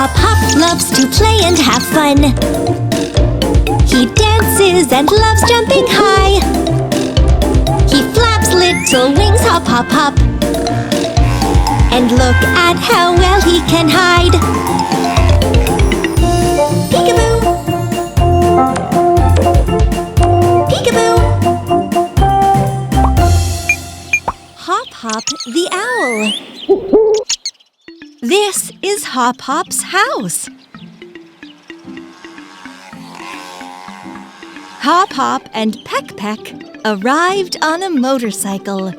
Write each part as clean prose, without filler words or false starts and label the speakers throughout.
Speaker 1: Hop Hop loves to play and have fun. He dances and loves jumping high. He flaps little wings, hop, hop, hop. And look at how well he can hide. Peekaboo! Peekaboo! Hop Hop the owl. This is Hop Hop's house. Hop Hop and Peck Peck arrived on a motorcycle.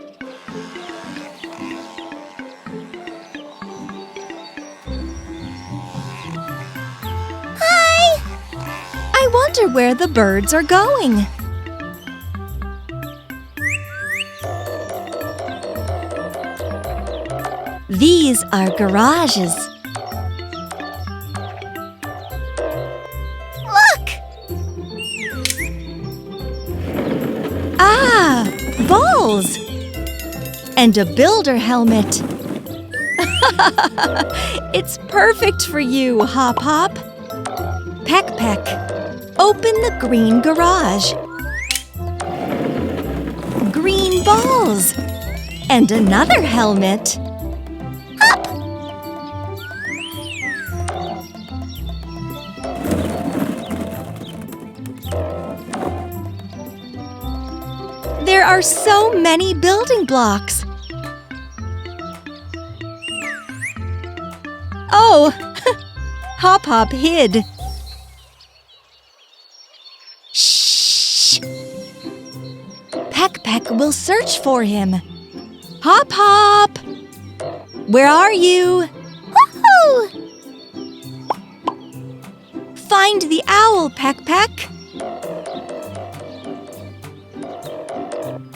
Speaker 1: Hi! I wonder where the birds are going. These are garages. Look! Ah, balls! And a builder helmet. It's perfect for you, Hop Hop. Peck Peck, open the green garage. Green balls. And another helmet. There are so many building blocks. Oh, Hop Hop hid. Shh! Peck Peck will search for him. Hop Hop! Where are you? Woohoo! Find the owl, Peck Peck.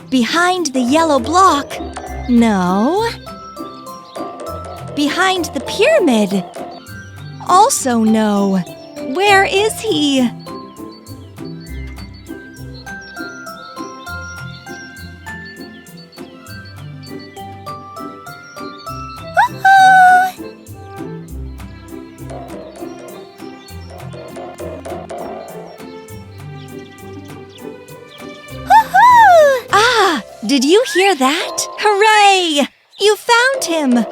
Speaker 1: Behind the yellow block? No. Behind the pyramid? Also no. Where is he? Did you hear that? Hooray! You found him!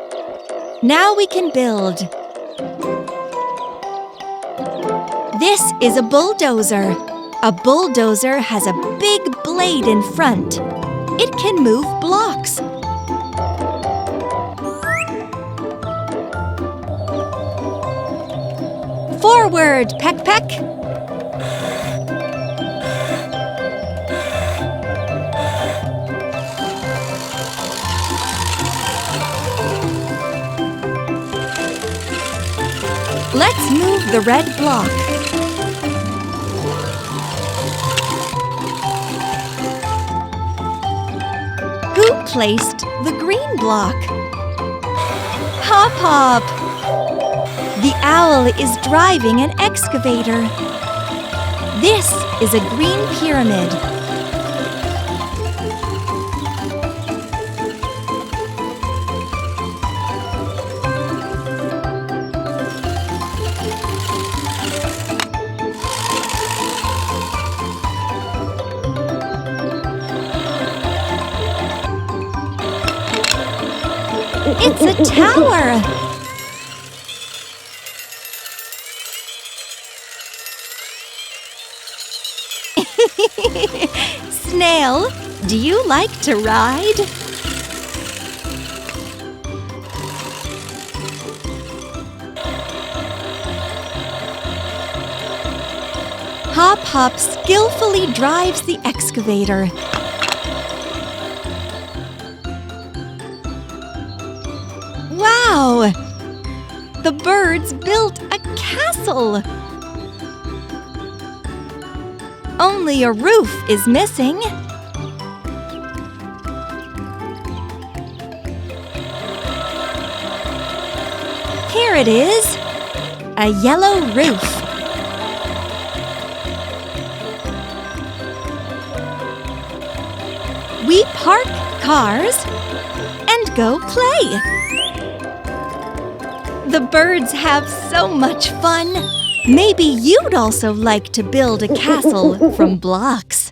Speaker 1: Now we can build. This is a bulldozer. A bulldozer has a big blade in front. It can move blocks. Forward, Peck Peck! Let's move the red block. Who placed the green block? Hop Hop! The owl is driving an excavator. This is a green pyramid. It's a tower! Snail, do you like to ride? Hop Hop skillfully drives the excavator. Wow! The birds built a castle! Only a roof is missing. Here it is, a yellow roof. We park cars and go play. The The birds have so much fun. Maybe you'd also like to build a castle from blocks.